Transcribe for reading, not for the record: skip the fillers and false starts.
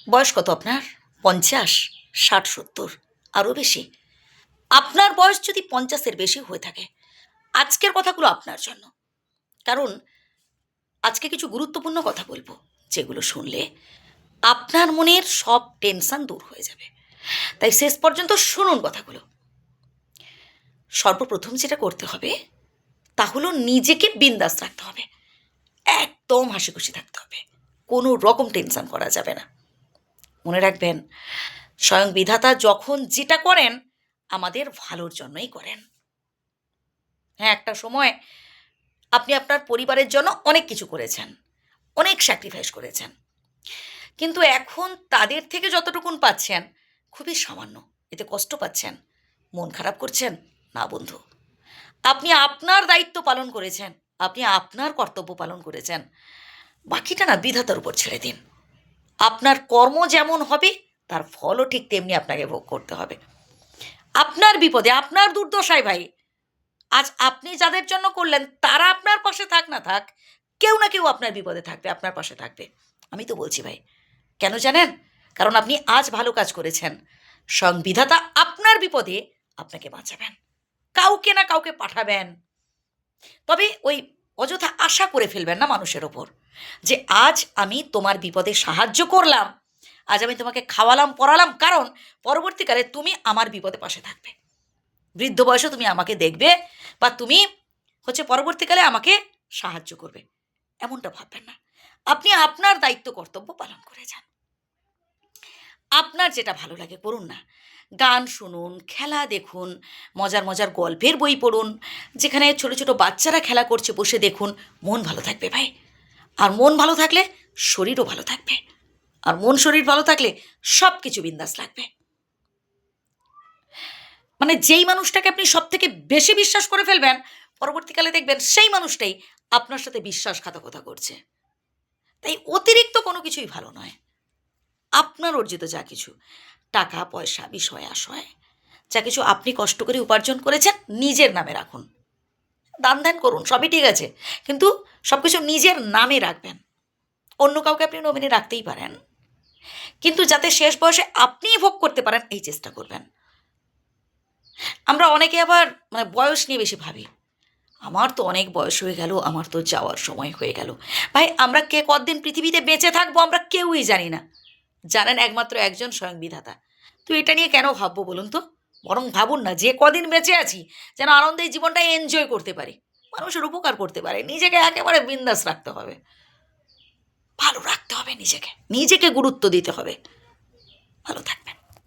বয়স কত আপনার? ৫০, ৬০, ৭০, আরও বেশি? আপনার বয়স যদি ৫০-এর বেশি হয়ে থাকে, আজকের কথাগুলো আপনার জন্য। কারণ আজকে কিছু গুরুত্বপূর্ণ কথা বলবো, যেগুলো শুনলে আপনার মনের সব টেনশন দূর হয়ে যাবে। তাই শেষ পর্যন্ত শুনুন কথাগুলো। সর্বপ্রথম যেটা করতে হবে তা হলো নিজেকে বিন্দাস রাখতে হবে। একদম হাসিখুশি থাকতে হবে। কোনো রকম টেনশন করা যাবে না। মনে রাখবেন, স্বয়ং বিধাতা যখন যেটা করেন আমাদের ভালোর জন্যই করেন। হ্যাঁ, একটা সময় আপনি আপনার পরিবারের জন্য অনেক কিছু করেছেন, অনেক স্যাক্রিফাইস করেছেন, কিন্তু এখন তাদের থেকে যতটুকুন পাচ্ছেন খুবই সামান্য। এতে কষ্ট পাচ্ছেন, মন খারাপ করছেন? না বন্ধু, আপনি আপনার দায়িত্ব পালন করেছেন, আপনি আপনার কর্তব্য পালন করেছেন। বাকিটা না বিধাতার উপর ছেড়ে দিন। আপনার কর্ম যেমন হবে তার ফলও ঠিক তেমনি আপনাকে ভোগ করতে হবে। আপনার বিপদে, আপনার দুর্দশায় ভাই, আজ আপনি যাদের জন্য করলেন তারা আপনার পাশে থাক না থাক, কেউ না কেউ আপনার বিপদে থাকবে, আপনার পাশে থাকবে। আমি তো বলছি ভাই, কেন জানেন? কারণ আপনি আজ ভালো কাজ করেছেন, স্বয়ং বিধাতা আপনার বিপদে আপনাকে বাঁচাবেন, কাউকে না কাউকে পাঠাবেন। তবে ওই অযথা আশা করে ফেলবেন না মানুষের ওপর, যে আজ আমি তোমার বিপদে সাহায্য করলাম, আজ আমি তোমাকে খাওয়ালাম পড়ালাম, কারণ পরবর্তীকালে তুমি আমার বিপদে পাশে থাকবে, বৃদ্ধ বয়সে তুমি আমাকে দেখবে, বা তুমি পরবর্তীকালে আমাকে সাহায্য করবে। এমনটা ভাববেন না। আপনি আপনার দায়িত্ব কর্তব্য পালন করে যান। আপনার যেটা ভালো লাগে করুন না। গান শুনুন, খেলা দেখুন, মজার মজার গল্পের বই পড়ুন, যেখানে ছোট ছোট বাচ্চারা খেলা করছে বসে দেখুন। মন ভালো থাকবে ভাই। আর মন ভালো থাকলে শরীরও ভালো থাকবে। আর মন শরীর ভালো থাকলে সব কিছু বিন্দাস লাগবে। মানে যেই মানুষটাকে আপনি সব থেকে বেশি বিশ্বাস করে ফেলবেন, পরবর্তীকালে দেখবেন সেই মানুষটাই আপনার সাথে বিশ্বাসঘাতকতা করছে। তাই অতিরিক্ত কোনো কিছুই ভালো নয়। আপনার অর্জিত যা কিছু টাকা পয়সা বিষয় আশয়, যা কিছু আপনি কষ্ট করে উপার্জন করেছেন নিজের নামে রাখুন। দান ধ্যান করুন, সবই ঠিক আছে, কিন্তু সব কিছু নিজের নামে রাখবেন। অন্য কাউকে আপনি নমিনি রাখতেই পারেন, কিন্তু যাতে শেষ বয়সে আপনিই ভোগ করতে পারেন এই চেষ্টা করবেন। আমরা অনেকে আবার বয়স নিয়ে বেশি ভাবি। আমার তো অনেক বয়স হয়ে গেল, আমার তো যাওয়ার সময় হয়ে গেল। ভাই, আমরা কে কতদিন পৃথিবীতে বেঁচে থাকবো আমরা কেউই জানি না। জানেন একমাত্র একজন, স্বয়ং বিধাতা। তো এটা নিয়ে কেন ভাববো বলুন তো? বরং ভাবুন না যে কদিন বেঁচে আছি যেন আনন্দে এই জীবনটা এনজয় করতে পারি, মানুষের উপকার করতে পারে। নিজেকে একেবারে বিন্দাস রাখতে হবে, ভালো রাখতে হবে নিজেকে, নিজেকে গুরুত্ব দিতে হবে।